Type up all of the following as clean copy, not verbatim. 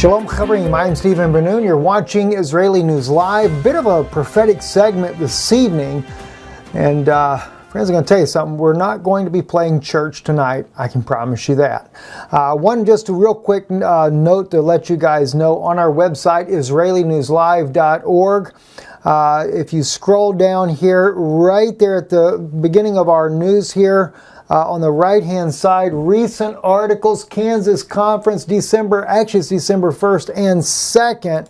Shalom Chavrim, I'm Stephen Ben-Nun. You're watching Israeli News Live. Bit of a prophetic segment this evening. And friends, I'm going to tell you something. We're not going to be playing church tonight. I can promise you that. Just a real quick note to let you guys know. On our website, IsraeliNewsLive.org. If you scroll down here, right there at the beginning of our news here, on the right-hand side, recent articles, Kansas Conference, December 1st and 2nd.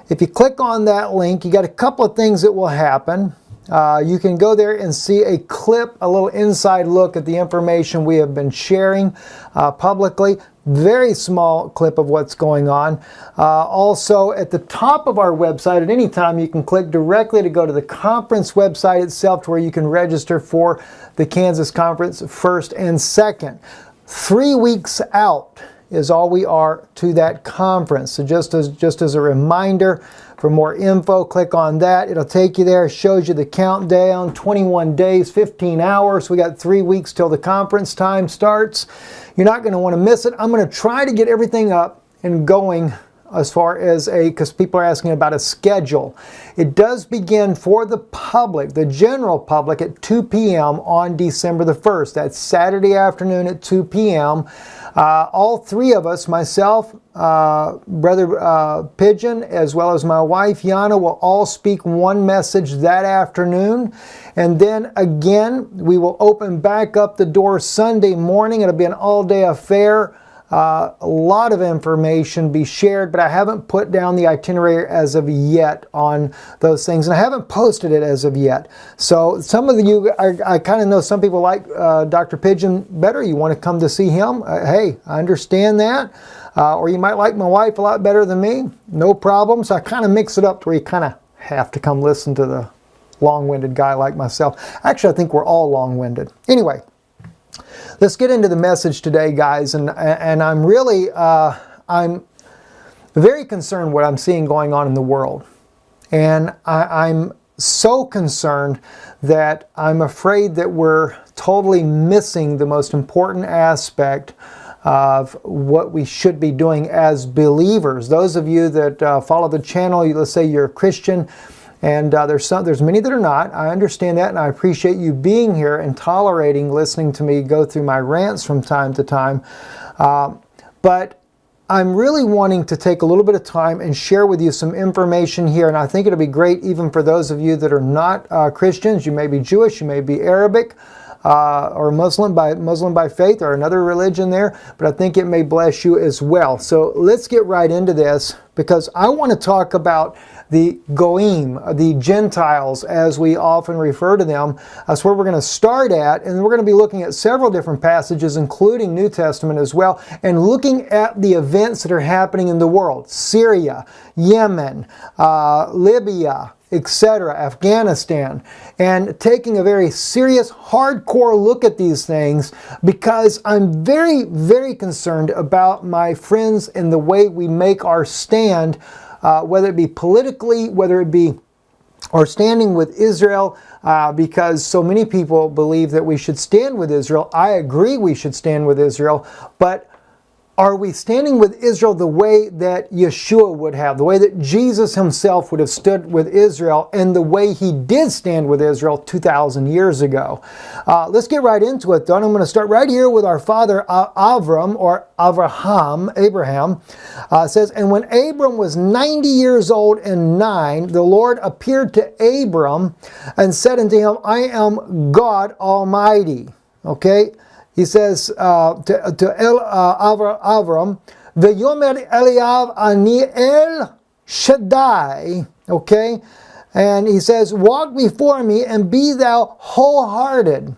If you click on that link, you got a couple of things that will happen. You can go there and see a clip, a little inside look at the information we have been sharing publicly. Very small clip of what's going on. Also, at the top of our website, at any time, you can click directly to go to the conference website itself, to where you can register for the Kansas Conference 1st and 2nd. 3 weeks out is all we are to that conference. So just as a reminder, for more info, click on that. It'll take you there. It shows you the countdown, 21 days, 15 hours. We got 3 weeks till the conference time starts. You're not going to want to miss it. I'm going to try to get everything up and going as far as because people are asking about a schedule. It does begin for the public, the general public, at 2 p.m. on December the 1st. That's Saturday afternoon at 2 p.m. All three of us, myself, Brother Pigeon, as well as my wife, Yana, will all speak one message that afternoon. And then again, we will open back up the doors Sunday morning. It'll be an all-day affair. A lot of information be shared, but I haven't put down the itinerary as of yet on those things, and I haven't posted it as of yet. So some of you, I kind of know some people like Dr. Pigeon better. You want to come to see him? Hey, I understand that. Or you might like my wife a lot better than me. No problem. So I kind of mix it up to where you kind of have to come listen to the long-winded guy like myself. Actually, I think we're all long-winded. Anyway. Let's get into the message today, guys, and I'm really, I'm very concerned what I'm seeing going on in the world. And I'm so concerned that I'm afraid that we're totally missing the most important aspect of what we should be doing as believers. Those of you that follow the channel, let's say you're a Christian, and there's many that are not. I understand that, and I appreciate you being here and tolerating listening to me go through my rants from time to time. But I'm really wanting to take a little bit of time and share with you some information here, and I think it'll be great even for those of you that are not Christians. You may be Jewish, you may be Arabic, or Muslim by faith, or another religion there, but I think it may bless you as well. So let's get right into this, because I want to talk about the Goyim, the Gentiles, as we often refer to them. That's where we're going to start at, and we're going to be looking at several different passages, including New Testament as well, and looking at the events that are happening in the world. Syria, Yemen, Libya, etc., Afghanistan, and taking a very serious, hardcore look at these things, because I'm very, very concerned about my friends and the way we make our stand, whether it be politically, whether it be or standing with Israel, because so many people believe that we should stand with Israel. I agree we should stand with Israel, but are we standing with Israel the way that Yeshua would have, the way that Jesus himself would have stood with Israel, and the way he did stand with Israel 2,000 years ago? Let's get right into it, though. And I'm going to start right here with our father Avram, or Abraham. It says, and when Abram was 90 years old and 9, the Lord appeared to Abram and said unto him, I am God Almighty. Okay? He says to Avram, V'yomer Eliav ani El Shaddai, okay? And he says, walk before me and be thou wholehearted.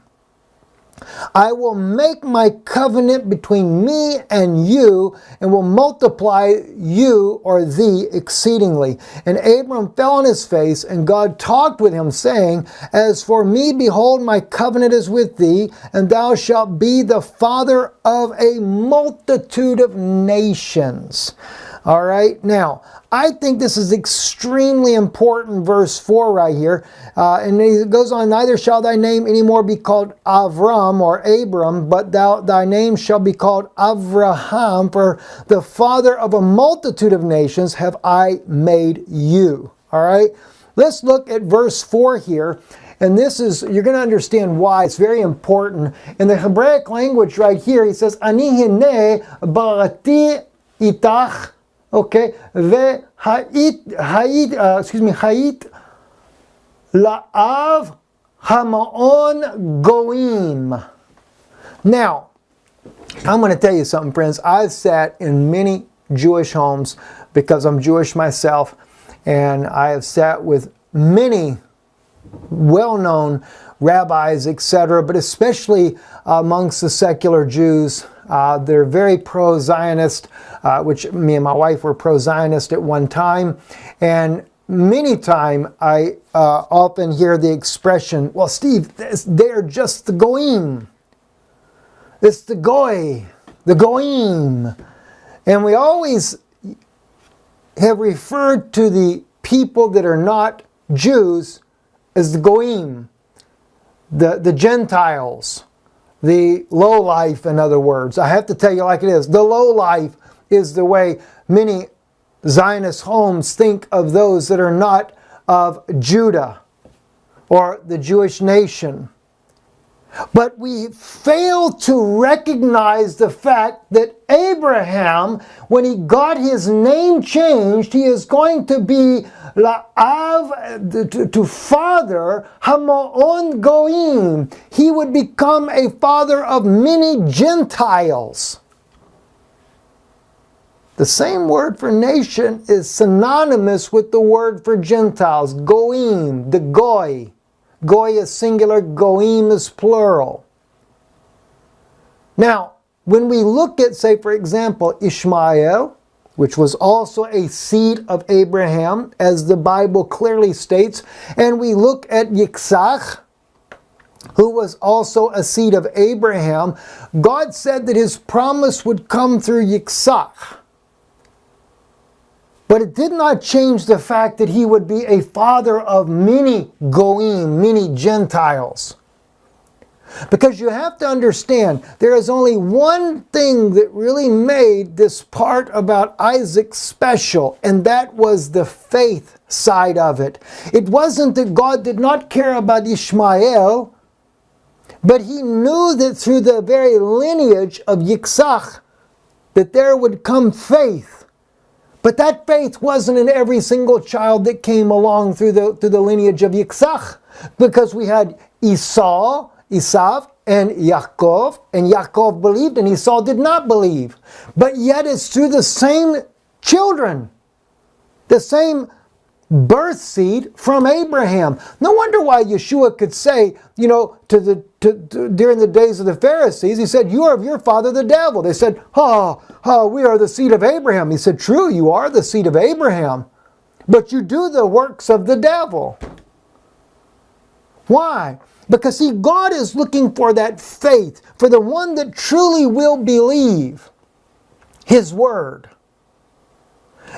I will make my covenant between me and you, and will multiply you or thee exceedingly. And Abram fell on his face, and God talked with him, saying, as for me, behold, my covenant is with thee, and thou shalt be the father of a multitude of nations. All right, now, I think this is extremely important, verse 4 right here. And it goes on, neither shall thy name anymore be called Avram or Abram, but thy name shall be called Avraham, for the father of a multitude of nations have I made you. All right, let's look at verse 4 here. And this is, you're going to understand why. It's very important. In the Hebraic language right here, he says, Ani hine barati itach. Okay, ha'it la'av hamaon goyim. Now, I'm going to tell you something, friends. I've sat in many Jewish homes because I'm Jewish myself, and I have sat with many well-known rabbis, etc., but especially amongst the secular Jews. They're very pro-Zionist, which me and my wife were pro-Zionist at one time. And many times I often hear the expression, well, Steve, they're just the Goyim. It's the Goy, the Goyim. And we always have referred to the people that are not Jews as the Goyim, the Gentiles. The low life, in other words. I have to tell you like it is. The low life is the way many Zionist homes think of those that are not of Judah or the Jewish nation. But we fail to recognize the fact that Abraham, when he got his name changed, he is going to be La'av, to father, Hamaon Goyim. He would become a father of many Gentiles. The same word for nation is synonymous with the word for Gentiles, Goyim, the Goy. Goy is singular, Goyim is plural. Now, when we look at, say, for example, Ishmael, which was also a seed of Abraham, as the Bible clearly states, and we look at Yitzhak, who was also a seed of Abraham, God said that his promise would come through Yitzhak. But it did not change the fact that he would be a father of many Goyim, many Gentiles. Because you have to understand, there is only one thing that really made this part about Isaac special, and that was the faith side of it. It wasn't that God did not care about Ishmael, but he knew that through the very lineage of Yitzhak, that there would come faith. But that faith wasn't in every single child that came along through the lineage of Yitzhak, because we had Esau, and Yaakov believed and Esau did not believe. But yet it's through the same children, the same birth seed from Abraham. No wonder why Yeshua could say, you know, during the days of the Pharisees, he said, you are of your father the devil. They said, we are the seed of Abraham. He said, true, you are the seed of Abraham, but you do the works of the devil. Why? Because see, God is looking for that faith, for the one that truly will believe His Word.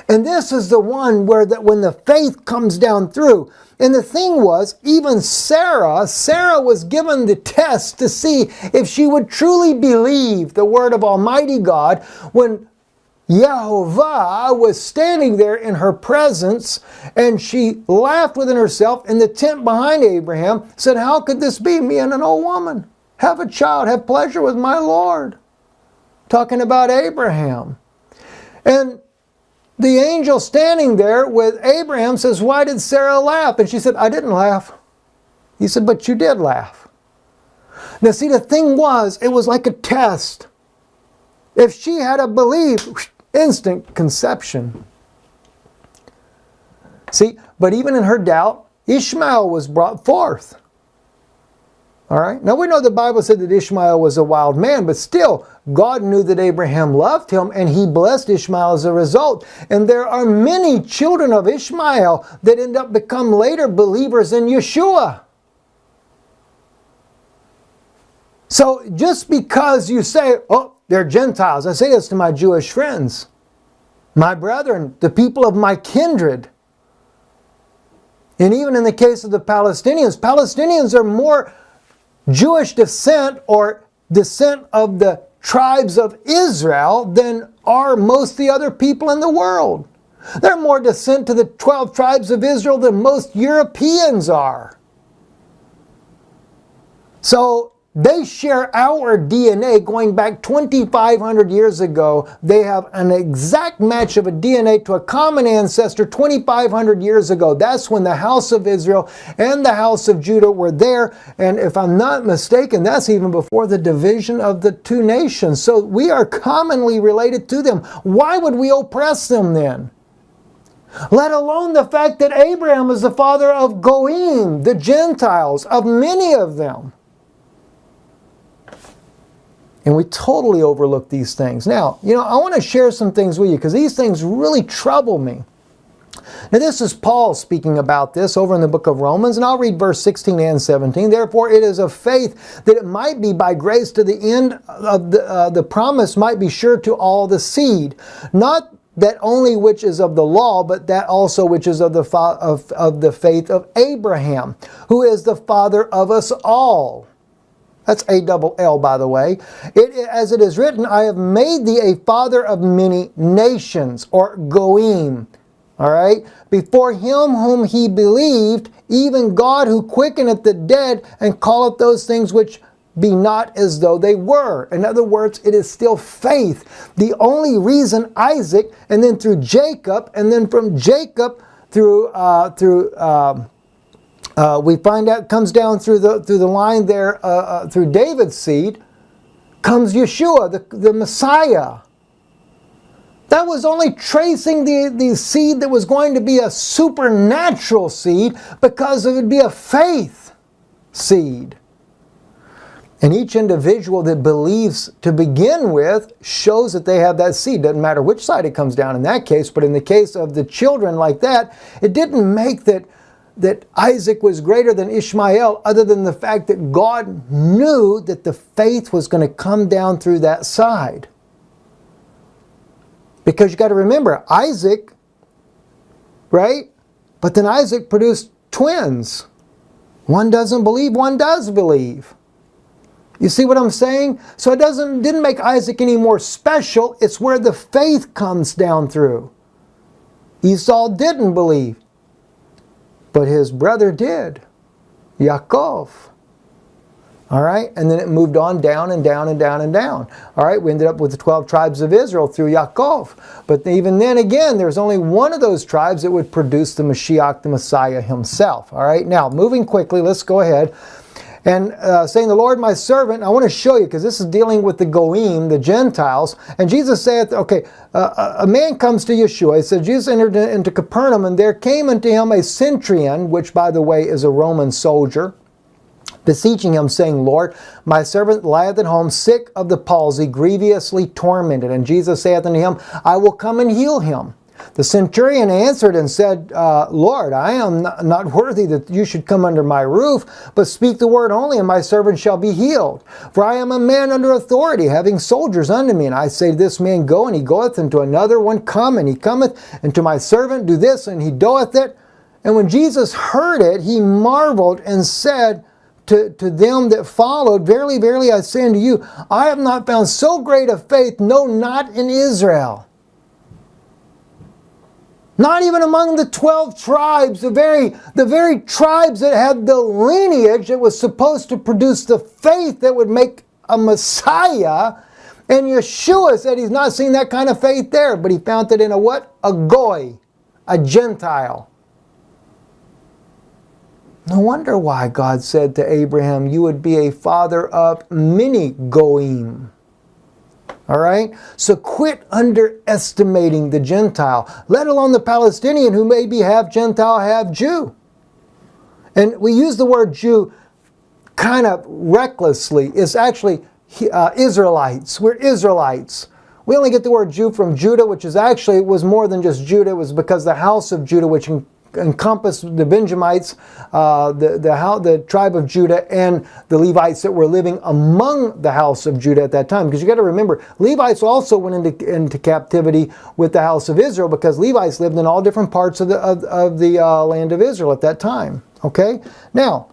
And this is the one where when the faith comes down through. And the thing was, even Sarah was given the test to see if she would truly believe the word of Almighty God when Yehovah was standing there in her presence, and she laughed within herself in the tent behind Abraham, said, how could this be, me and an old woman? Have a child, have pleasure with my Lord. Talking about Abraham. And the angel standing there with Abraham says, why did Sarah laugh? And she said, I didn't laugh. He said, but you did laugh. Now see, the thing was, it was like a test. If she had a belief, instant conception. See, but even in her doubt, Ishmael was brought forth. All right. Now we know the Bible said that Ishmael was a wild man, but still, God knew that Abraham loved him, and He blessed Ishmael as a result. And there are many children of Ishmael that end up become later believers in Yeshua. So just because you say, oh, they're Gentiles, I say this to my Jewish friends. My brethren, the people of my kindred. And even in the case of the Palestinians are more Jewish descent or descent of the tribes of Israel than are most of the other people in the world. They're more descent to the 12 tribes of Israel than most Europeans are. So they share our DNA going back 2,500 years ago. They have an exact match of a DNA to a common ancestor 2,500 years ago. That's when the house of Israel and the house of Judah were there. And if I'm not mistaken, that's even before the division of the two nations. So we are commonly related to them. Why would we oppress them then? Let alone the fact that Abraham is the father of Goyim, the Gentiles, of many of them. And we totally overlook these things. Now, I want to share some things with you because these things really trouble me. Now, this is Paul speaking about this over in the book of Romans, and I'll read verse 16 and 17. Therefore, it is of faith that it might be by grace to the end of the promise might be sure to all the seed. Not that only which is of the law, but that also which is of the faith of Abraham, who is the father of us all. That's A-double-L, by the way. As it is written, I have made thee a father of many nations, or Goyim. All right? Before him whom he believed, even God who quickeneth the dead, and calleth those things which be not as though they were. In other words, it is still faith. The only reason Isaac, and then through Jacob, and then from Jacob through we find out comes down through the line there through David's seed, comes Yeshua, the Messiah. That was only tracing the seed that was going to be a supernatural seed because it would be a faith seed. And each individual that believes to begin with shows that they have that seed. Doesn't matter which side it comes down in that case, but in the case of the children like that, it didn't make that Isaac was greater than Ishmael, other than the fact that God knew that the faith was going to come down through that side. Because you got to remember, Isaac, right? But then Isaac produced twins. One doesn't believe, one does believe. You see what I'm saying? So it didn't make Isaac any more special. It's where the faith comes down through. Esau didn't believe, but his brother did, Yaakov. All right, and then it moved on down and down and down and down. All right, we ended up with the 12 tribes of Israel through Yaakov. But even then again, there's only one of those tribes that would produce the Mashiach, the Messiah himself. All right, now moving quickly, let's go ahead. And saying, the Lord my servant, I want to show you, because this is dealing with the Goyim, the Gentiles. And Jesus saith, a man comes to Yeshua. He said, Jesus entered into Capernaum, and there came unto him a centurion, which by the way is a Roman soldier, beseeching him, saying, Lord, my servant lieth at home, sick of the palsy, grievously tormented. And Jesus saith unto him, I will come and heal him. The centurion answered and said, Lord, I am not worthy that you should come under my roof, but speak the word only, and my servant shall be healed. For I am a man under authority, having soldiers unto me. And I say to this man, go, and he goeth, and to another one, come, and he cometh, and to my servant, do this, and he doeth it. And when Jesus heard it, he marveled and said to them that followed, Verily, verily, I say unto you, I have not found so great a faith, no, not in Israel. Not even among the 12 tribes, the very tribes that had the lineage that was supposed to produce the faith that would make a Messiah. And Yeshua said he's not seen that kind of faith there, but he found it in a what? A Goy, a Gentile. No wonder why God said to Abraham, you would be a father of many Goyim. All right? So quit underestimating the Gentile, let alone the Palestinian who maybe half Gentile, half Jew. And we use the word Jew kind of recklessly. It's actually Israelites. We're Israelites. We only get the word Jew from Judah, which is actually, it was more than just Judah. It was because the house of Judah, which encompass the Benjamites, the tribe of Judah, and the Levites that were living among the house of Judah at that time. Because you got to remember, Levites also went into captivity with the house of Israel, because Levites lived in all different parts of the land of Israel at that time. Okay? Now,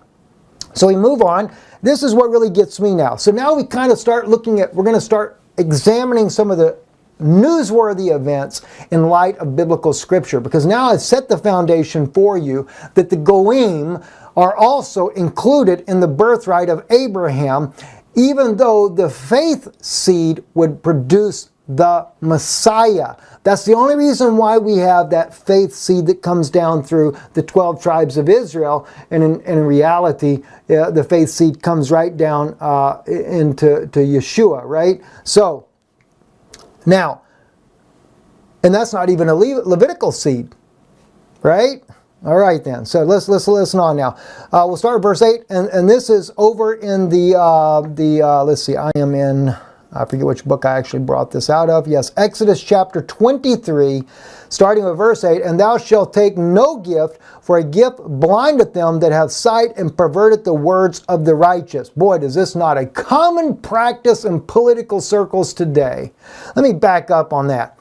so we move on. This is what really gets me now. So now we kind of start looking at, we're going to start examining some of the newsworthy events in light of biblical scripture, because now I've set the foundation for you that the Goyim are also included in the birthright of Abraham, even though the faith seed would produce the Messiah. That's the only reason why we have that faith seed that comes down through the 12 tribes of Israel. And in reality, the faith seed comes right down into Yeshua, right? So, now, and that's not even a Levitical seed, right? All right then. So let's listen on now. We'll start with verse 8, and this is over in let's see, I am in, I forget which book I actually brought this out of. Yes, Exodus chapter 23, starting with verse 8. And thou shalt take no gift, for a gift blindeth them that have sight, and perverteth the words of the righteous. Boy, does this not a common practice in political circles today. Let me back up on that.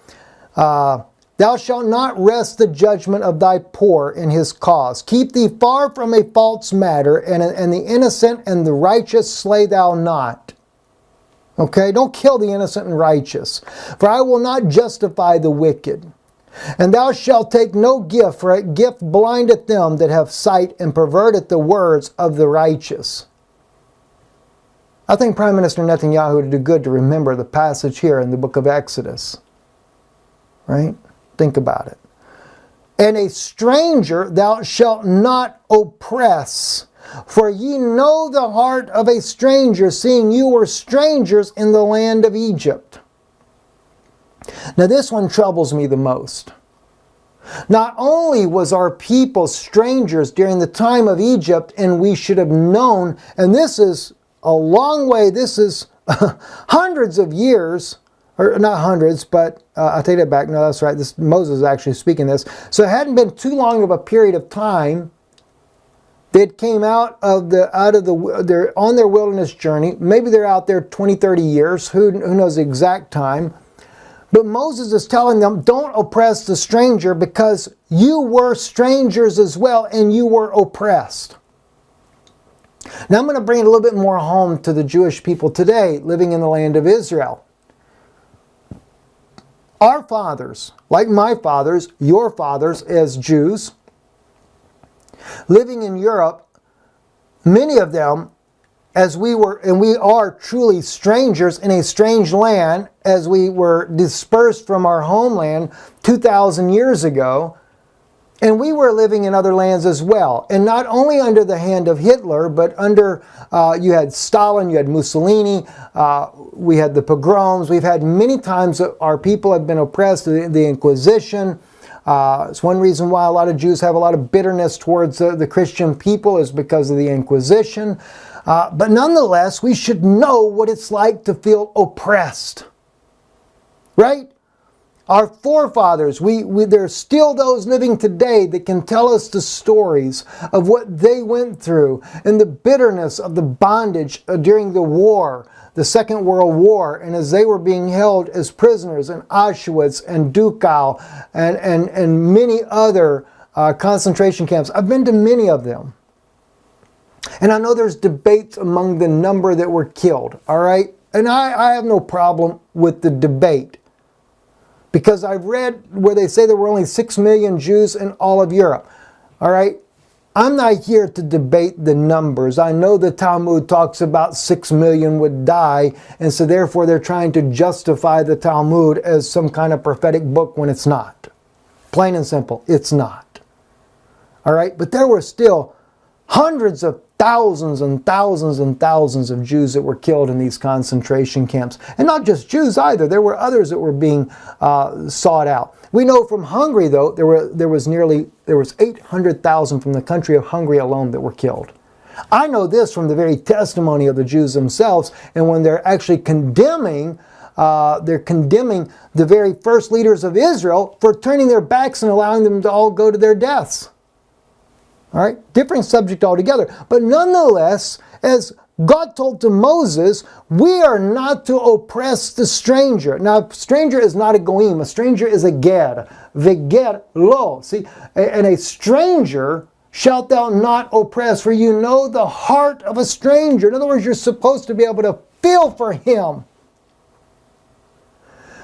Thou shalt not wrest the judgment of thy poor in his cause. Keep thee far from a false matter, and the innocent and the righteous slay thou not. Okay, don't kill the innocent and righteous, for I will not justify the wicked. And thou shalt take no gift, for a gift blindeth them that have sight, and perverteth the words of the righteous. I think Prime Minister Netanyahu would do good to remember the passage here in the book of Exodus. Right? Think about it. And a stranger thou shalt not oppress. For ye know the heart of a stranger, seeing you were strangers in the land of Egypt. Now this one troubles me the most. Not only was our people strangers during the time of Egypt, and we should have known, and this is a long way, this is hundreds of years, or not hundreds, but I take that back, no, that's right, Moses is actually speaking this. So it hadn't been too long of a period of time. They came they're on their wilderness journey. Maybe they're out there 20, 30 years. Who knows the exact time? But Moses is telling them, don't oppress the stranger, because you were strangers as well, and you were oppressed. Now I'm going to bring it a little bit more home to the Jewish people today, living in the land of Israel. Our fathers, like my fathers, your fathers as Jews, living in Europe, many of them, as we were, and we are truly strangers in a strange land, as we were dispersed from our homeland 2,000 years ago, and we were living in other lands as well. And not only under the hand of Hitler, but under, you had Stalin, you had Mussolini, we had the pogroms, we've had many times that our people have been oppressed, the Inquisition. It's one reason why a lot of Jews have a lot of bitterness towards the Christian people, is because of the Inquisition. But nonetheless, we should know what it's like to feel oppressed. Right? Our forefathers, there's still those living today that can tell us the stories of what they went through and the bitterness of the bondage during the war, the Second World War, and as they were being held as prisoners in Auschwitz and Dachau and many other concentration camps. I've been to many of them. And I know there's debates among the number that were killed, all right? And I have no problem with the debate, because I've read where they say there were only 6 million Jews in all of Europe, all right? I'm not here to debate the numbers. I know the Talmud talks about 6 million would die, and so therefore they're trying to justify the Talmud as some kind of prophetic book when it's not. Plain and simple, it's not. All right? But there were still hundreds of thousands and thousands and thousands of Jews that were killed in these concentration camps. And not just Jews either. There were others that were being sought out. We know from Hungary, though, there was 800,000 from the country of Hungary alone that were killed. I know this from the very testimony of the Jews themselves, and when they're actually condemning the very first leaders of Israel for turning their backs and allowing them to all go to their deaths. All right, different subject altogether. But nonetheless, as God told to Moses, we are not to oppress the stranger. Now, a stranger is not a goyim. A stranger is a ger. Veger lo. See, and a stranger shalt thou not oppress, for you know the heart of a stranger. In other words, you're supposed to be able to feel for him.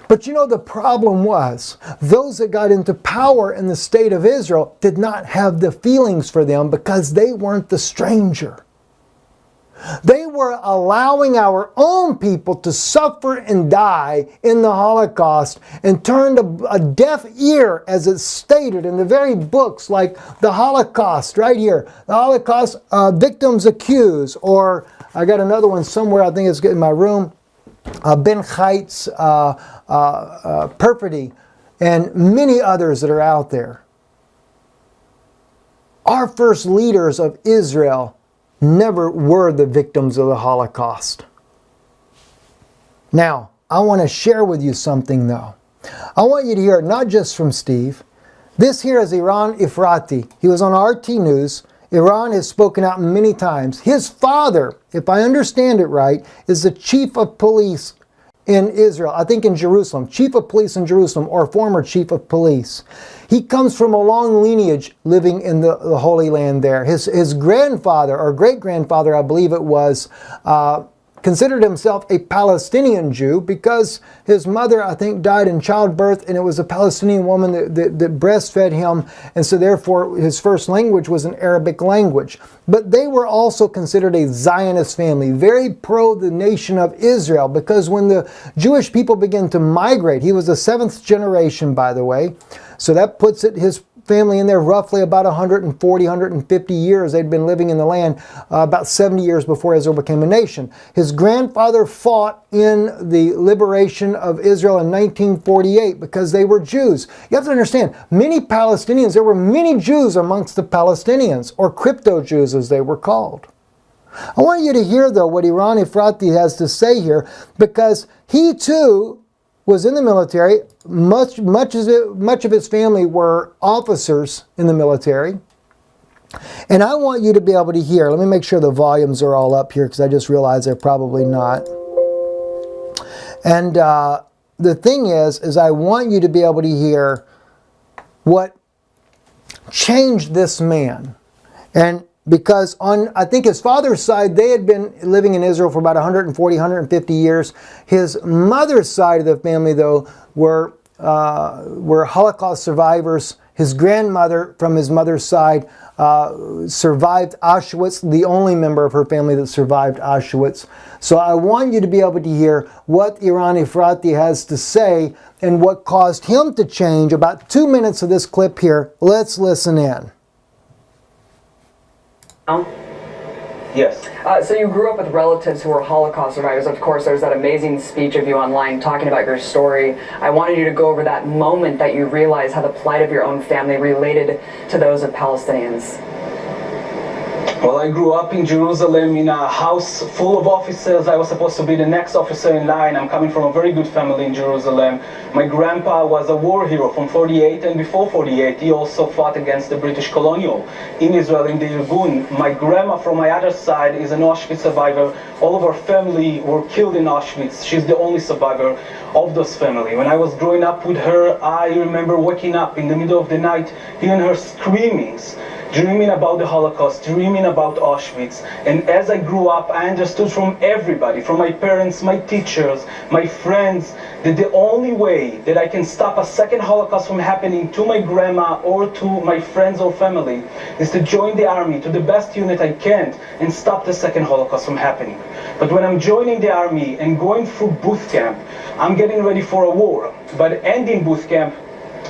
But you know, the problem was, those that got into power in the state of Israel did not have the feelings for them because they weren't the stranger. They were allowing our own people to suffer and die in the Holocaust and turned a deaf ear, as it's stated in the very books like the Holocaust, right here. The Holocaust Victims Accused, or I got another one somewhere, I think it's in my room, Ben Chait's Perfidy, and many others that are out there. Our first leaders of Israel never were the victims of the Holocaust. Now, I want to share with you something though. I want you to hear it not just from Steve. This here is Eran Efrati. He was on RT News. Eran has spoken out many times. His father, if I understand it right, is the chief of police in Israel, I think in Jerusalem, chief of police in Jerusalem, or former chief of police. He comes from a long lineage living in the Holy Land there. His grandfather, or great-grandfather, I believe it was, considered himself a Palestinian Jew because his mother, I think, died in childbirth, and it was a Palestinian woman that breastfed him, and so therefore his first language was an Arabic language. But they were also considered a Zionist family, very pro the nation of Israel, because when the Jewish people began to migrate, he was the 7th generation, by the way, so that puts his family in there roughly about 140, 150 years. They'd been living in the land about 70 years before Israel became a nation. His grandfather fought in the liberation of Israel in 1948 because they were Jews. You have to understand, many Palestinians, there were many Jews amongst the Palestinians, or crypto-Jews as they were called. I want you to hear though what Eran Efrati has to say here, because he too was in the military. Much of his family were officers in the military. And I want you to be able to hear. Let me make sure the volumes are all up here because I just realized they're probably not. And the thing is I want you to be able to hear what changed this man. And because on, I think his father's side, they had been living in Israel for about 140, 150 years. His mother's side of the family, though, were Holocaust survivors. His grandmother, from his mother's side, survived Auschwitz, the only member of her family that survived Auschwitz. So I want you to be able to hear what Eran Efrati has to say and what caused him to change. About 2 minutes of this clip here. Let's listen in. Yes. So you grew up with relatives who were Holocaust survivors. Of course, there's that amazing speech of you online talking about your story. I wanted you to go over that moment that you realized how the plight of your own family related to those of Palestinians. Well, I grew up in Jerusalem in a house full of officers. I was supposed to be the next officer in line. I'm coming from a very good family in Jerusalem. My grandpa was a war hero from 48, and before 48 he also fought against the British colonial in Israel in the Irgun. My grandma from my other side is an Auschwitz survivor. All of our family were killed in Auschwitz. She's the only survivor of those family. When I was growing up with her, I remember waking up in the middle of the night, hearing her screamings, dreaming about the Holocaust, dreaming about Auschwitz. And as I grew up, I understood from everybody, from my parents, my teachers, my friends, that the only way that I can stop a second Holocaust from happening to my grandma or to my friends or family is to join the army to the best unit I can and stop the second Holocaust from happening. But when I'm joining the army and going through boot camp, I'm getting ready for a war. But ending boot camp,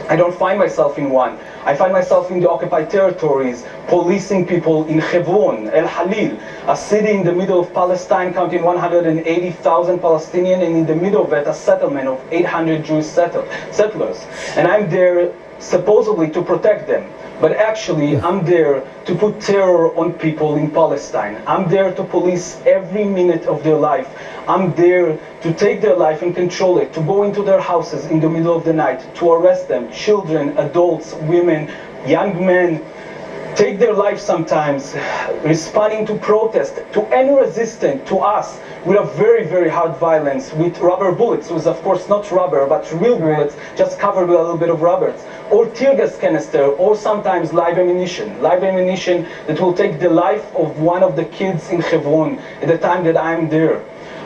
I don't find myself in one. I find myself in the occupied territories, policing people in Hebron, El Halil, a city in the middle of Palestine counting 180,000 Palestinians, and in the middle of it a settlement of 800 Jewish settlers. And I'm there supposedly to protect them. But actually, I'm there to put terror on people in Palestine. I'm there to police every minute of their life. I'm there to take their life and control it, to go into their houses in the middle of the night, to arrest them, children, adults, women, young men, take their life sometimes responding to protest, to any resistance to us with a very, very hard violence, with rubber bullets, was of course not rubber, but real bullets, just covered with a little bit of rubbers, or tear gas canister, or sometimes live ammunition that will take the life of one of the kids in Hebron at the time that I'm there.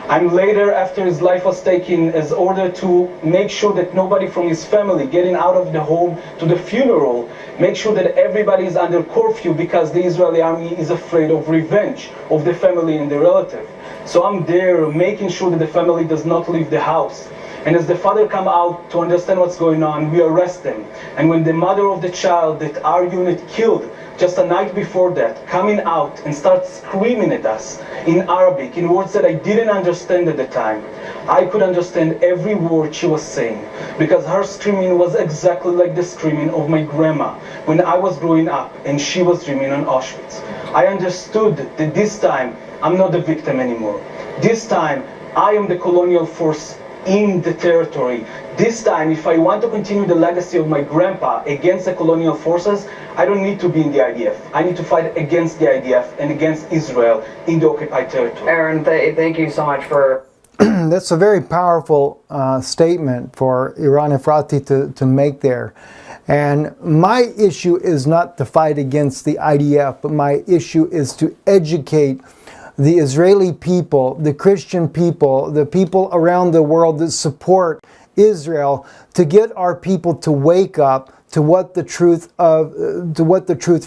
I'm later, after his life was taken, as ordered to make sure that nobody from his family getting out of the home to the funeral, make sure that everybody is under curfew because the Israeli army is afraid of revenge of the family and the relative. So I'm there making sure that the family does not leave the house. And as the father come out to understand what's going on, we arrest them. And when the mother of the child that our unit killed just a night before that, coming out and start screaming at us in Arabic, in words that I didn't understand at the time, I could understand every word she was saying, because her screaming was exactly like the screaming of my grandma when I was growing up and she was dreaming on Auschwitz. I understood that this time I'm not the victim anymore. This time I am the colonial force in the territory. This time, if I want to continue the legacy of my grandpa against the colonial forces, I don't need to be in the IDF. I need to fight against the IDF and against Israel in the occupied territory. Aaron, thank you so much for... That's a very powerful statement for Iran Efrati to make there. And my issue is not to fight against the IDF, but my issue is to educate the Israeli people, the Christian people, the people around the world that support Israel, to get our people to wake up to what the truth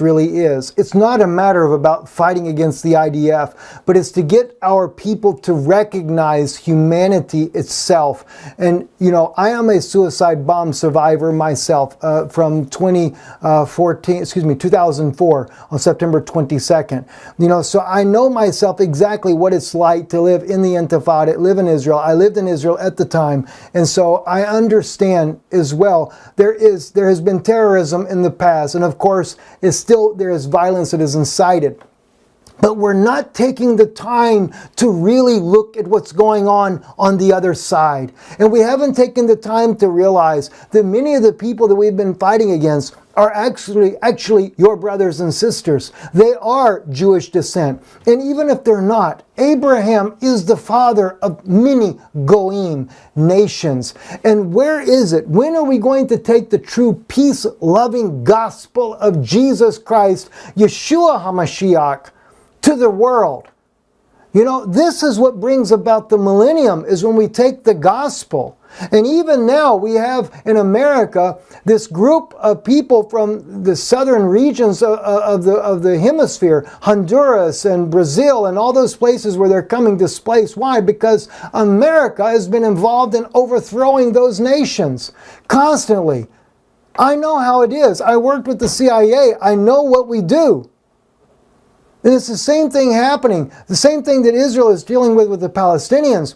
really is. It's not a matter of about fighting against the IDF, but it's to get our people to recognize humanity itself. And you know, I am a suicide bomb survivor myself from 2004 on September 22nd. You know, so I know myself exactly what it's like to live in the Intifada, live in Israel. I lived in Israel at the time, and so I understand as well. There has been terrorism in the past, and of course there is violence that is incited, but we're not taking the time to really look at what's going on the other side. And we haven't taken the time to realize that many of the people that we've been fighting against are actually your brothers and sisters. They are Jewish descent. And even if they're not, Abraham is the father of many Goyim, nations. And where is it? When are we going to take the true peace-loving gospel of Jesus Christ, Yeshua HaMashiach, to the world? You know, this is what brings about the millennium, is when we take the gospel. And even now we have in America this group of people from the southern regions of the hemisphere, Honduras and Brazil and all those places where they're coming displaced. Why? Because America has been involved in overthrowing those nations constantly. I know how it is. I worked with the CIA. I know what we do. And it's the same thing happening, the same thing that Israel is dealing with the Palestinians.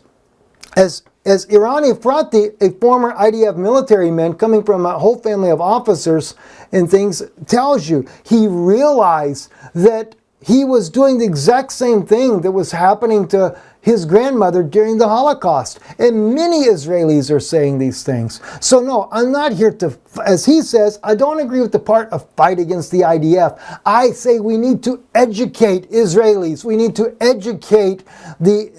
As Iran Efrati, a former IDF military man coming from a whole family of officers and things, tells you, he realized that he was doing the exact same thing that was happening to his grandmother during the Holocaust. And many Israelis are saying these things. So no, I'm not here to, as he says, I don't agree with the part of fight against the IDF. I say we need to educate Israelis. We need to educate the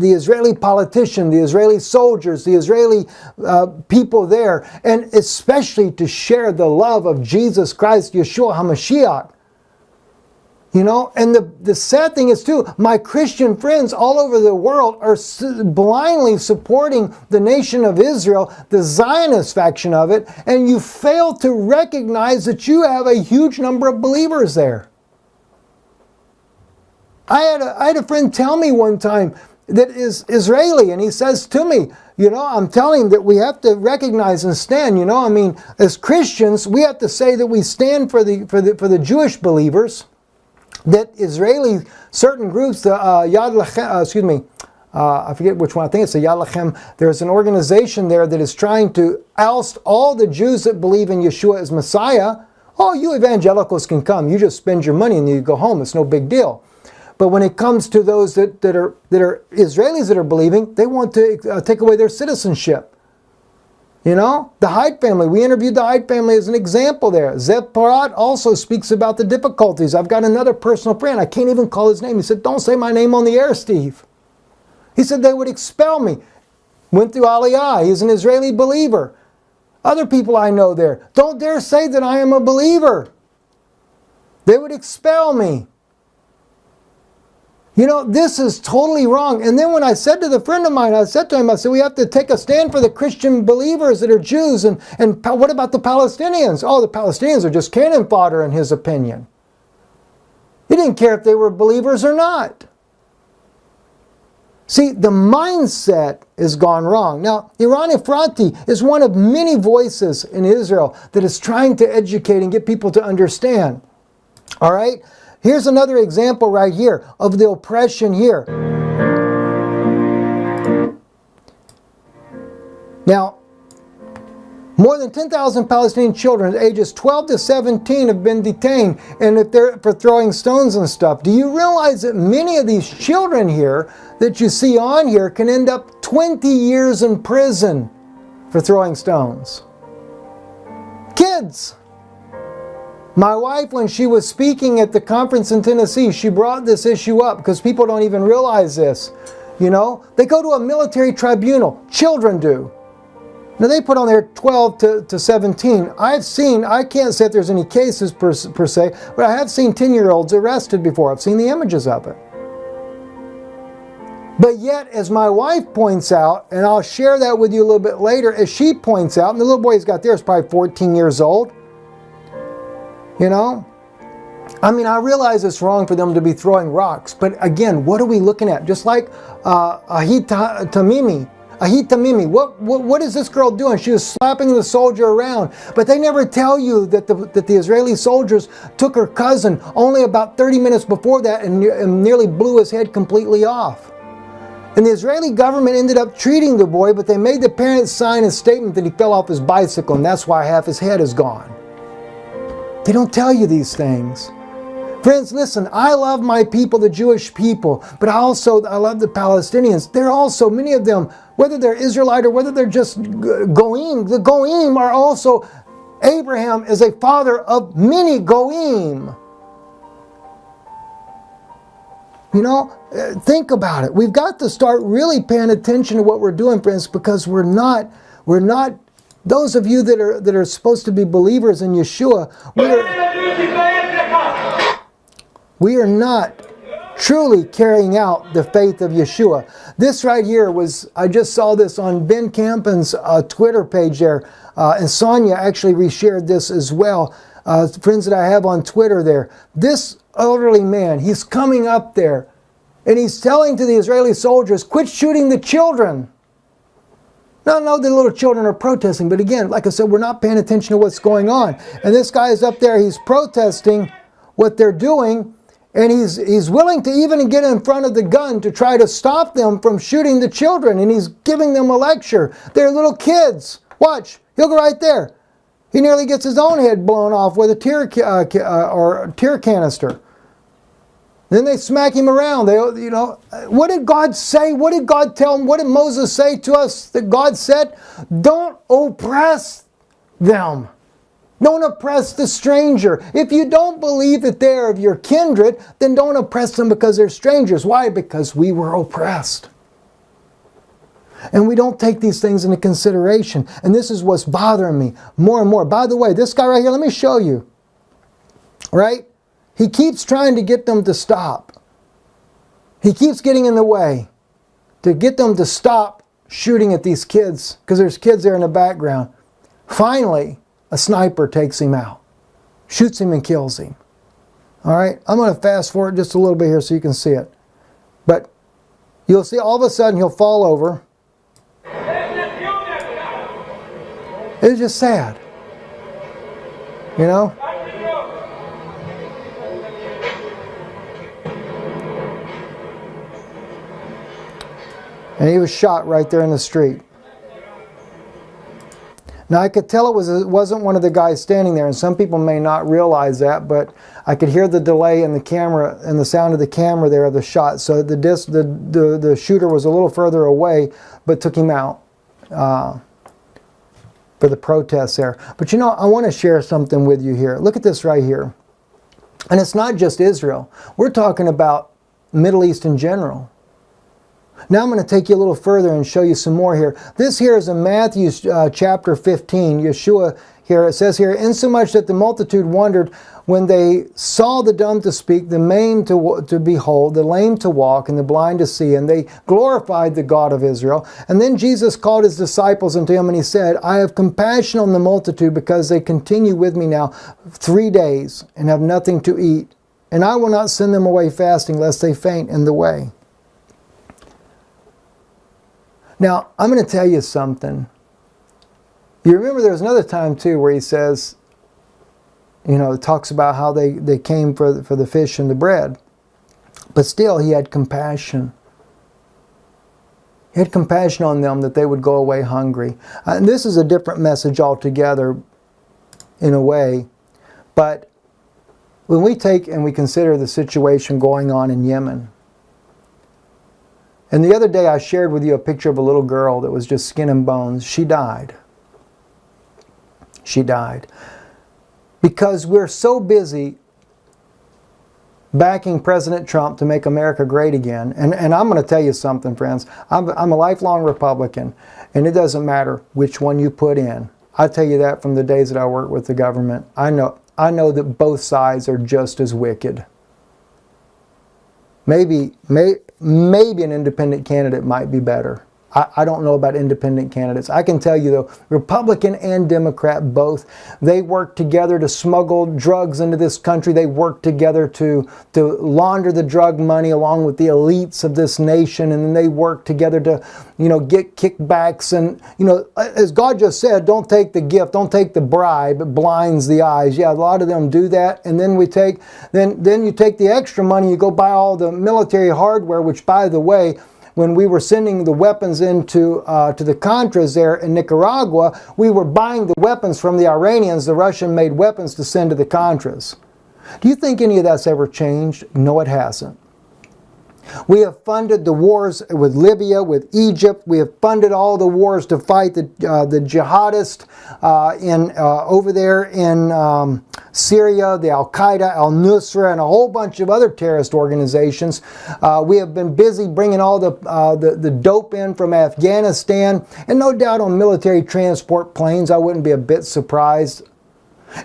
Israeli politician, the Israeli soldiers, the Israeli people there, and especially to share the love of Jesus Christ, Yeshua HaMashiach. You know, and the sad thing is too, my Christian friends all over the world are blindly supporting the nation of Israel, the Zionist faction of it, and you fail to recognize that you have a huge number of believers there. I had a friend tell me one time that is Israeli, and he says to me, you know, I'm telling him that we have to recognize and stand, you know, I mean, as Christians, we have to say that we stand for the Jewish believers. That Israeli, certain groups, the Yad Lachem, I forget which one, I think it's the Yad Lachem, there's an organization there that is trying to oust all the Jews that believe in Yeshua as Messiah. Oh, you evangelicals can come, you just spend your money and you go home, it's no big deal. But when it comes to those that are Israelis that are believing, they want to take away their citizenship. You know, the Hyde family. We interviewed the Hyde family as an example there. Zev Porat also speaks about the difficulties. I've got another personal friend. I can't even call his name. He said, don't say my name on the air, Steve. He said they would expel me. Went through Aliyah. He's an Israeli believer. Other people I know there. Don't dare say that I am a believer. They would expel me. You know, this is totally wrong. And then when I said to the friend of mine, I said to him, I said, we have to take a stand for the Christian believers that are Jews. And what about the Palestinians? Oh, the Palestinians are just cannon fodder in his opinion. He didn't care if they were believers or not. See, the mindset has gone wrong. Now, Iran Efrati is one of many voices in Israel that is trying to educate and get people to understand. All right? Here's another example right here of the oppression here. Now, more than 10,000 Palestinian children ages 12 to 17 have been detained, and if they're for throwing stones and stuff. Do you realize that many of these children here that you see on here can end up 20 years in prison for throwing stones? Kids! My wife, when she was speaking at the conference in Tennessee, she brought this issue up because people don't even realize this. You know, they go to a military tribunal. Children do. Now they put on there 12 to 17. I've seen, I can't say if there's any cases per se, but I have seen 10-year-olds arrested before. I've seen the images of it. But yet, as my wife points out, and I'll share that with you a little bit later, as she points out, and the little boy he's got there is probably 14 years old. You know? I mean, I realize it's wrong for them to be throwing rocks, but again, what are we looking at? Just like Ahit Tamimi. What is this girl doing? She was slapping the soldier around, but they never tell you that the Israeli soldiers took her cousin only about 30 minutes before that and nearly blew his head completely off. And the Israeli government ended up treating the boy, but they made the parents sign a statement that he fell off his bicycle, and that's why half his head is gone. They don't tell you these things. Friends, listen, I love my people, the Jewish people, but I love the Palestinians. They're also, many of them, whether they're Israelite or whether they're just Goyim, the Goyim are also, Abraham is a father of many Goyim. You know, think about it. We've got to start really paying attention to what we're doing, friends, because we're not, those of you that are supposed to be believers in Yeshua, we are not truly carrying out the faith of Yeshua. This right here was, I just saw this on Ben Campen's Twitter page there, and Sonia actually reshared this as well. Friends that I have on Twitter there. This elderly man, he's coming up there, and he's telling to the Israeli soldiers, quit shooting the children. No, the little children are protesting, but again, like I said, we're not paying attention to what's going on. And this guy is up there, he's protesting what they're doing, and he's willing to even get in front of the gun to try to stop them from shooting the children, and he's giving them a lecture. They're little kids. Watch, he'll go right there. He nearly gets his own head blown off with a tear canister. Then they smack him around. You know, what did God say? What did God tell him? What did Moses say to us that God said? Don't oppress them. Don't oppress the stranger. If you don't believe that they're of your kindred, then don't oppress them because they're strangers. Why? Because we were oppressed. And we don't take these things into consideration. And this is what's bothering me more and more. By the way, this guy right here, let me show you. Right? He keeps trying to get them to stop. He keeps getting in the way to get them to stop shooting at these kids because there's kids there in the background. Finally, a sniper takes him out, shoots him and kills him. All right, I'm going to fast forward just a little bit here so you can see it. But you'll see all of a sudden he'll fall over. It's just sad. You know? And he was shot right there in the street. Now I could tell it wasn't one of the guys standing there, and some people may not realize that, but I could hear the delay in the camera and the sound of the camera there of the shot. So the shooter was a little further away, but took him out. for the protests there. But you know, I want to share something with you here. Look at this right here. And it's not just Israel. We're talking about Middle East in general. Now I'm going to take you a little further and show you some more here. This here is in Matthew chapter 15. Yeshua here, it says here, insomuch that the multitude wondered when they saw the dumb to speak, the maimed to behold, the lame to walk, and the blind to see, and they glorified the God of Israel. And then Jesus called his disciples unto him, and he said, I have compassion on the multitude, because they continue with me now 3 days, and have nothing to eat. And I will not send them away fasting, lest they faint in the way. Now, I'm going to tell you something. You remember there was another time too where he says, you know, it talks about how they came for the fish and the bread. But still, he had compassion. He had compassion on them that they would go away hungry. And this is a different message altogether in a way. But when we take and we consider the situation going on in Yemen, and the other day I shared with you a picture of a little girl that was just skin and bones. She died. She died. Because we're so busy backing President Trump to make America great again. And I'm going to tell you something, friends. I'm a lifelong Republican. And it doesn't matter which one you put in. I tell you that from the days that I worked with the government. I know that both sides are just as wicked. Maybe an independent candidate might be better. I don't know about independent candidates. I can tell you though, Republican and Democrat both, they work together to smuggle drugs into this country. They work together to launder the drug money along with the elites of this nation, and then they work together to, you know, get kickbacks. And, you know, as God just said, don't take the gift, don't take the bribe, it blinds the eyes. Yeah, a lot of them do that. And then you take the extra money, you go buy all the military hardware, which, by the way, when we were sending the weapons into to the Contras there in Nicaragua, we were buying the weapons from the Iranians, the Russian-made weapons, to send to the Contras. Do you think any of that's ever changed? No, it hasn't. We have funded the wars with Libya, with Egypt. We have funded all the wars to fight the jihadists over there in Syria, the Al-Qaeda, Al-Nusra, and a whole bunch of other terrorist organizations. We have been busy bringing all the dope in from Afghanistan, and no doubt on military transport planes. I wouldn't be a bit surprised.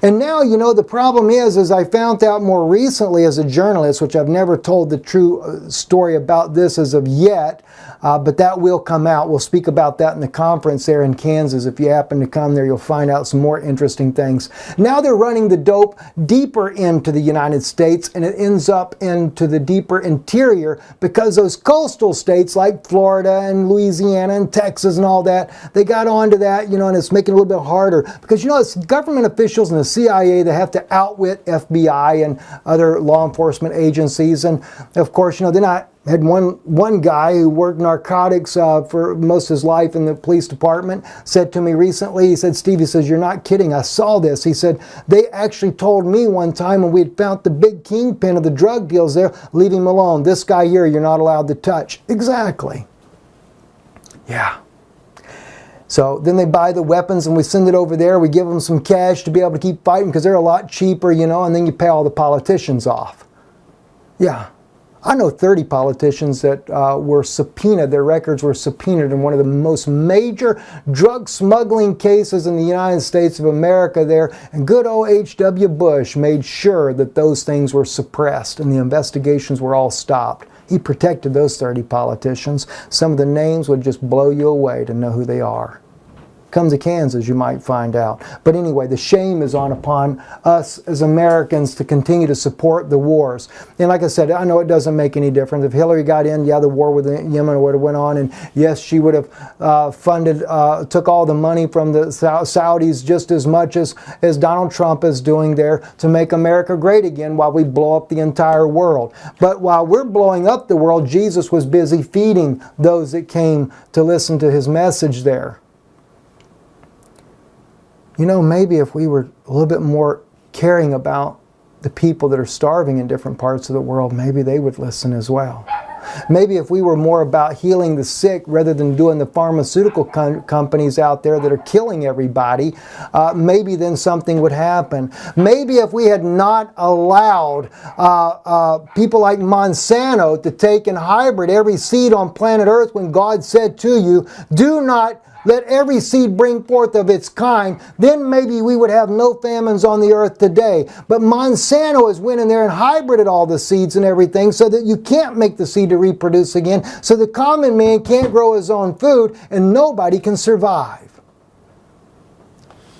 And now, you know, the problem is, as I found out more recently as a journalist, which I've never told the true story about this as of yet, but that will come out. We'll speak about that in the conference there in Kansas. If you happen to come there, you'll find out some more interesting things. Now they're running the dope deeper into the United States, and it ends up into the deeper interior, because those coastal states like Florida and Louisiana and Texas and all that, they got onto that, you know, and it's making it a little bit harder. Because, you know, it's government officials and the CIA that have to outwit FBI and other law enforcement agencies. And of course, you know, they're not. Had one guy who worked narcotics for most of his life in the police department said to me recently, he said, Steve, he says, you're not kidding, I saw this. He said, they actually told me one time when we had found the big kingpin of the drug deals there, leave him alone. This guy here, you're not allowed to touch. Exactly. Yeah. So then they buy the weapons and we send it over there. We give them some cash to be able to keep fighting because they're a lot cheaper, you know, and then you pay all the politicians off. Yeah. I know 30 politicians that were subpoenaed, their records were subpoenaed in one of the most major drug smuggling cases in the United States of America there. And good old H.W. Bush made sure that those things were suppressed and the investigations were all stopped. He protected those 30 politicians. Some of the names would just blow you away to know who they are. Come to Kansas, you might find out. But anyway, the shame is upon us as Americans to continue to support the wars. And like I said, I know it doesn't make any difference. If Hillary got in, yeah, the war with Yemen would have went on. And yes, she would have took all the money from the Saudis just as much as Donald Trump is doing there to make America great again while we blow up the entire world. But while we're blowing up the world, Jesus was busy feeding those that came to listen to his message there. You know, maybe if we were a little bit more caring about the people that are starving in different parts of the world, maybe they would listen as well. Maybe if we were more about healing the sick rather than doing the pharmaceutical companies out there that are killing everybody, maybe then something would happen. Maybe if we had not allowed people like Monsanto to take and hybrid every seed on planet Earth when God said to you, do not let every seed bring forth of its kind, then maybe we would have no famines on the earth today. But Monsanto has went in there and hybrided all the seeds and everything so that you can't make the seed to reproduce again, so the common man can't grow his own food and nobody can survive.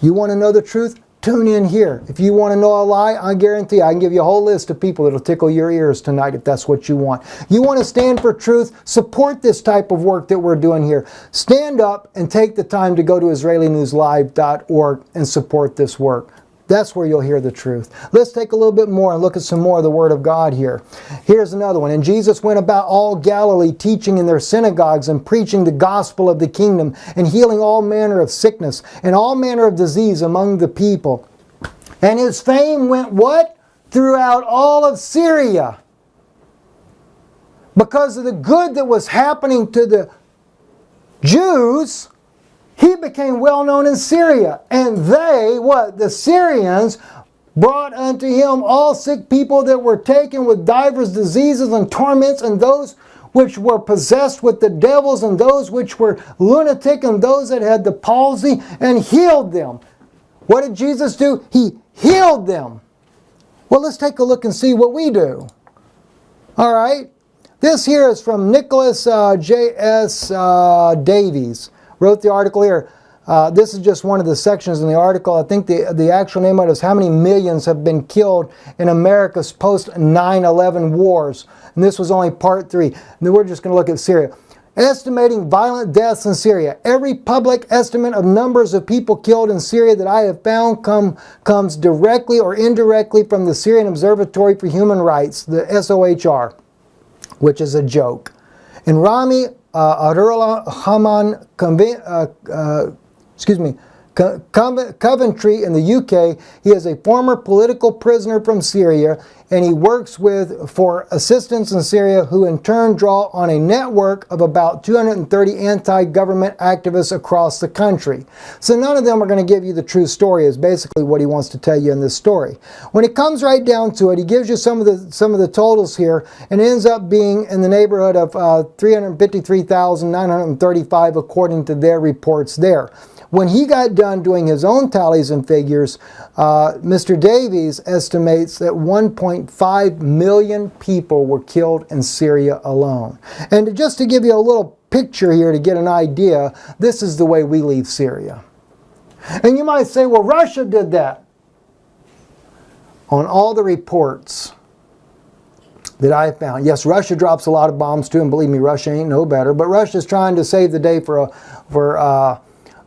You want to know the truth? Tune in here. If you want to know a lie, I guarantee I can give you a whole list of people that will tickle your ears tonight if that's what you want. You want to stand for truth? Support this type of work that we're doing here. Stand up and take the time to go to IsraeliNewsLive.org and support this work. That's where you'll hear the truth. Let's take a little bit more and look at some more of the Word of God here. Here's another one. And Jesus went about all Galilee, teaching in their synagogues and preaching the gospel of the kingdom and healing all manner of sickness and all manner of disease among the people. And his fame went what? Throughout all of Syria. Because of the good that was happening to the Jews, he became well known in Syria. And they, what? The Syrians brought unto him all sick people that were taken with divers diseases and torments, and those which were possessed with the devils, and those which were lunatic, and those that had the palsy, and healed them. What did Jesus do? He healed them. Well, let's take a look and see what we do. All right. This here is from Nicholas J.S. Davies. Wrote the article here. This is just one of the sections in the article. I think the actual name of it is How Many Millions Have Been Killed in America's Post 9/11 Wars. And this was only part 3. And then we're just going to look at Syria. Estimating violent deaths in Syria. Every public estimate of numbers of people killed in Syria that I have found comes directly or indirectly from the Syrian Observatory for Human Rights, the SOHR, which is a joke. And Rami Arullah Haman, Coventry in the UK, he is a former political prisoner from Syria, and he works for assistance in Syria, who in turn draw on a network of about 230 anti-government activists across the country. So none of them are going to give you the true story, is basically what he wants to tell you in this story. When it comes right down to it, he gives you some of the totals here, and ends up being in the neighborhood of 353,935 according to their reports there. When he got done doing his own tallies and figures, Mr. Davies estimates that 1.5 million people were killed in Syria alone. And just to give you a little picture here to get an idea, this is the way we leave Syria. And you might say, well, Russia did that. On all the reports that I found, yes, Russia drops a lot of bombs too, and believe me, Russia ain't no better, but Russia's trying to save the day for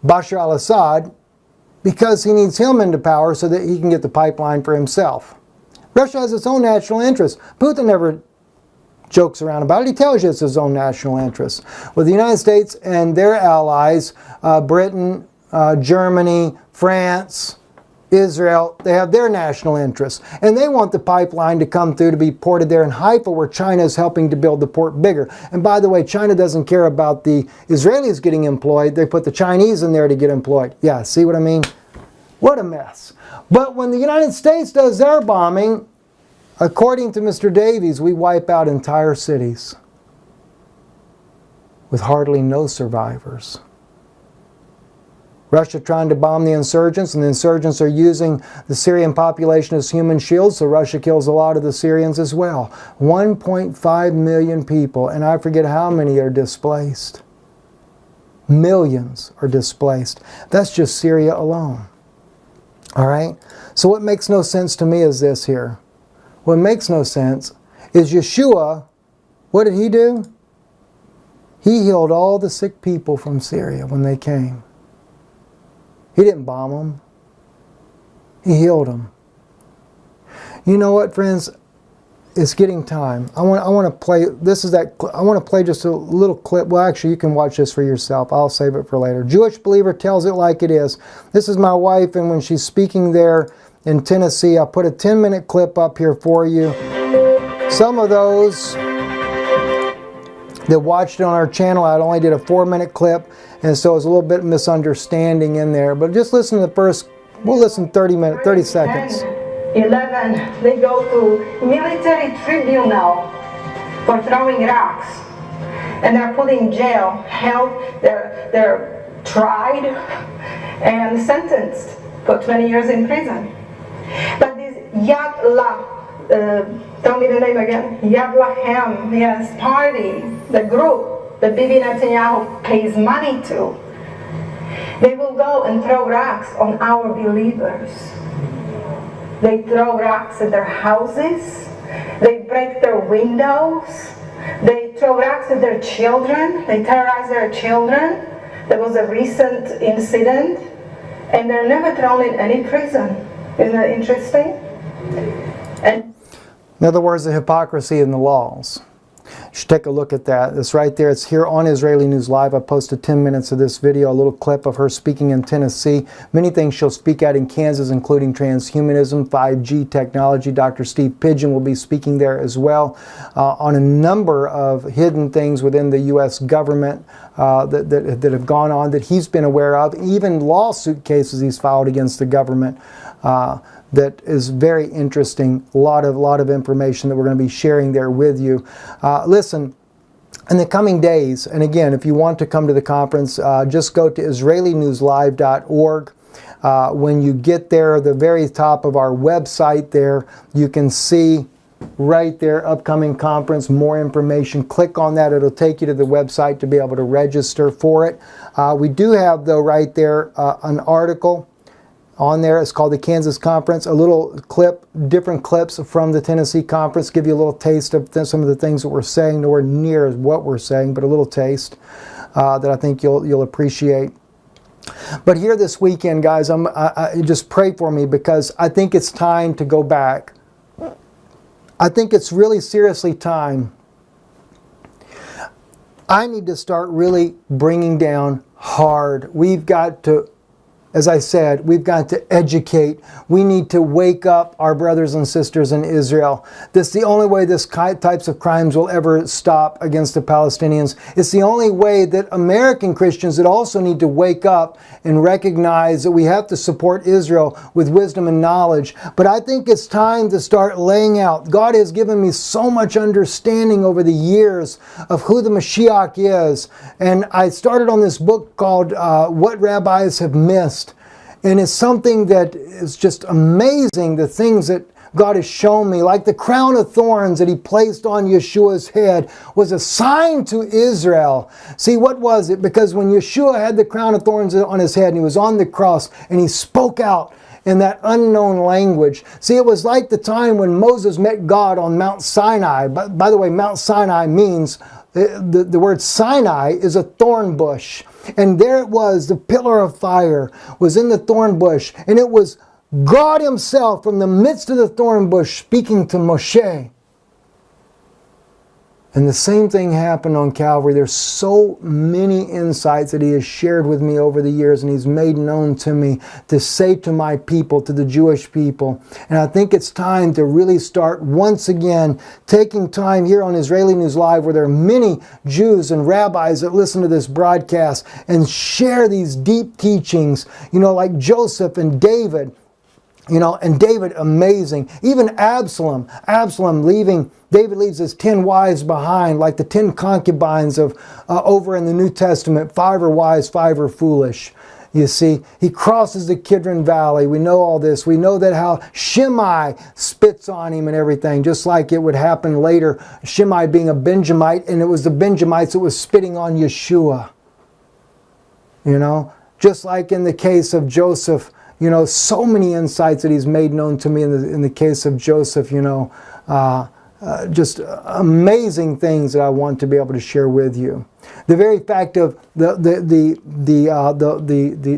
Bashar al-Assad, because he needs him into power so that he can get the pipeline for himself. Russia has its own national interests. Putin never jokes around about it. He tells you it's his own national interests. With the United States and their allies, Britain, Germany, France, Israel, they have their national interests. And they want the pipeline to come through to be ported there in Haifa, where China is helping to build the port bigger. And by the way, China doesn't care about the Israelis getting employed. They put the Chinese in there to get employed. Yeah, see what I mean? What a mess. But when the United States does their bombing, according to Mr. Davies, we wipe out entire cities with hardly no survivors. Russia trying to bomb the insurgents, and the insurgents are using the Syrian population as human shields, so Russia kills a lot of the Syrians as well. 1.5 million people, and I forget how many are displaced. Millions are displaced. That's just Syria alone. All right? So what makes no sense to me is this here. What makes no sense is Yeshua, what did he do? He healed all the sick people from Syria when they came. He didn't bomb them. He healed them. You know what, friends? It's getting time. I want to play. This is that. I want to play just a little clip. Well, actually, you can watch this for yourself. I'll save it for later. Jewish Believer tells it like it is. This is my wife, and when she's speaking there in Tennessee, I put a 10-minute clip up here for you. Some of those that watched it on our channel. I only did a 4-minute clip, and so it's a little bit misunderstanding in there. But just listen to the first, we'll listen 30 seconds. 10, 11, they go to military tribunal for throwing rocks. And they're put in jail, held, they're tried and sentenced for 20 years in prison. But this Yad La, tell me the name again, Yad Lahem, yes, party, the group that Bibi Netanyahu pays money to, they will go and throw rocks on our believers. They throw rocks at their houses, they break their windows, they throw rocks at their children, they terrorize their children. There was a recent incident, and they're never thrown in any prison. Isn't that interesting? And in other words, the hypocrisy in the laws. You should take a look at that. It's right there. It's here on Israeli News Live. I posted 10 minutes of this video, a little clip of her speaking in Tennessee. Many things she'll speak at in Kansas, including transhumanism, 5G technology. Dr. Steve Pigeon will be speaking there as well on a number of hidden things within the U.S. government that have gone on that he's been aware of, even lawsuit cases he's filed against the government. That is very interesting. A lot of information that we're going to be sharing there with you. Listen, in the coming days, and again, if you want to come to the conference, just go to IsraeliNewsLive.org. When you get there, the very top of our website there, you can see right there, upcoming conference, more information. Click on that. It'll take you to the website to be able to register for it. We do have, though, right there, an article on there. It's called the Kansas Conference. A little clip, different clips from the Tennessee Conference, give you a little taste of some of the things that we're saying, nowhere near as what we're saying, but a little taste that I think you'll appreciate. But here this weekend, guys, I just pray for me, because I think it's time to go back. I think it's really seriously time. I need to start really bringing down hard. We've got to, as I said, we've got to educate. We need to wake up our brothers and sisters in Israel. This is the only way this types of crimes will ever stop against the Palestinians. It's the only way that American Christians that also need to wake up and recognize that we have to support Israel with wisdom and knowledge. But I think it's time to start laying out. God has given me so much understanding over the years of who the Mashiach is. And I started on this book called What Rabbis Have Missed. And it's something that is just amazing, the things that God has shown me, like the crown of thorns that He placed on Yeshua's head was a sign to Israel. See, what was it? Because when Yeshua had the crown of thorns on His head and He was on the cross and He spoke out in that unknown language. See, it was like the time when Moses met God on Mount Sinai. By the way, Mount Sinai means, the word Sinai is a thorn bush. And there it was, the pillar of fire was in the thorn bush. And it was God Himself from the midst of the thorn bush speaking to Moshe. And the same thing happened on Calvary. There's so many insights that He has shared with me over the years, and He's made known to me to say to my people, to the Jewish people. And I think it's time to really start once again taking time here on Israeli News Live, where there are many Jews and rabbis that listen to this broadcast and share these deep teachings, you know, like Joseph and David. You know, and David, amazing. Even Absalom David leaves his 10 wives behind, like the 10 concubines of over in the New Testament. 5 are wise, 5 are foolish. You see, he crosses the Kidron Valley. We know all this. We know that how Shimei spits on him and everything, just like it would happen later. Shimei being a Benjamite, and it was the Benjamites that was spitting on Yeshua. You know, just like in the case of Joseph. You know, so many insights that He's made known to me in the case of Joseph, you know, just amazing things that I want to be able to share with you. The very fact of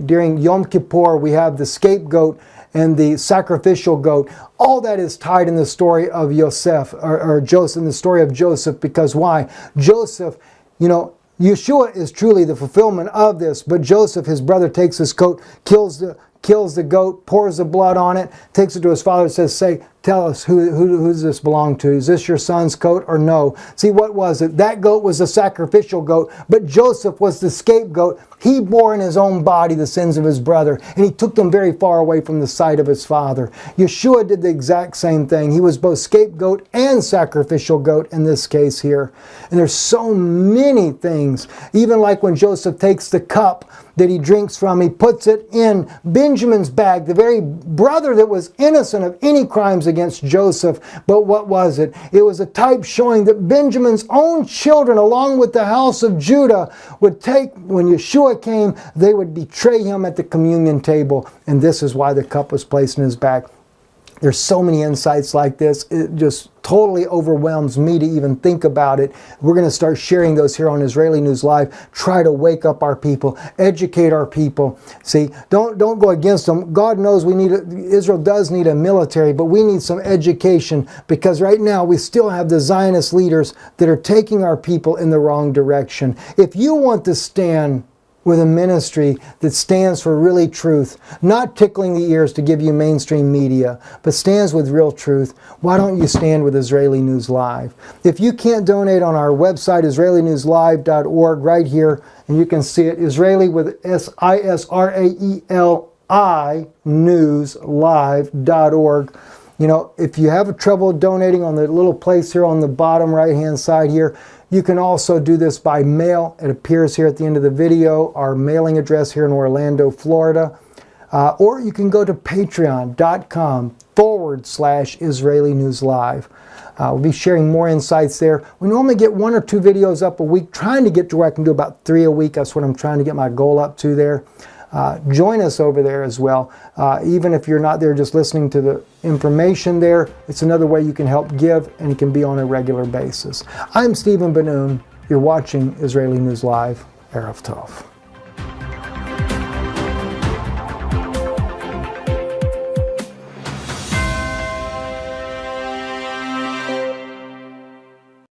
during Yom Kippur, we have the scapegoat and the sacrificial goat. All that is tied in the story of Joseph, or Joseph, in the story of Joseph, because why? Joseph, you know, Yeshua is truly the fulfillment of this, but Joseph, his brother, takes his coat, kills the goat, pours the blood on it, takes it to his father and says, tell us who does this belong to? Is this your son's coat or no? See, what was it? That goat was a sacrificial goat, but Joseph was the scapegoat. He bore in his own body the sins of his brother, and he took them very far away from the sight of his father. Yeshua did the exact same thing. He was both scapegoat and sacrificial goat in this case here. And there's so many things, even like when Joseph takes the cup that he drinks from, he puts it in Benjamin's bag, the very brother that was innocent of any crimes against Joseph. But what was it? It was a type showing that Benjamin's own children, along with the house of Judah, would take, when Yeshua came, they would betray him at the communion table. And this is why the cup was placed in his bag. There's so many insights like this. It just totally overwhelms me to even think about it. We're going to start sharing those here on Israeli News Live. Try to wake up our people, educate our people. See, don't go against them. God knows Israel does need a military, but we need some education, because right now we still have the Zionist leaders that are taking our people in the wrong direction. If you want to stand with a ministry that stands for really truth, not tickling the ears to give you mainstream media, but stands with real truth, why don't you stand with Israeli News Live? If you can't donate on our website, IsraeliNewsLive.org, right here, and you can see it, Israeli with S-I-S-R-A-E-L-I, newslive.org. You know, if you have trouble donating on the little place here on the bottom right-hand side here, you can also do this by mail. It appears here at the end of the video, our mailing address here in Orlando, Florida. Or you can go to patreon.com/Israeli News Live. We'll be sharing more insights there. We normally get 1 or 2 videos up a week, trying to get to where I can do about 3 a week. That's what I'm trying to get my goal up to there. Join us over there as well. Even if you're not there just listening to the information there, it's another way you can help give, and it can be on a regular basis. I'm Stephen Ben-Nun. You're watching Israeli News Live. Erev Tov.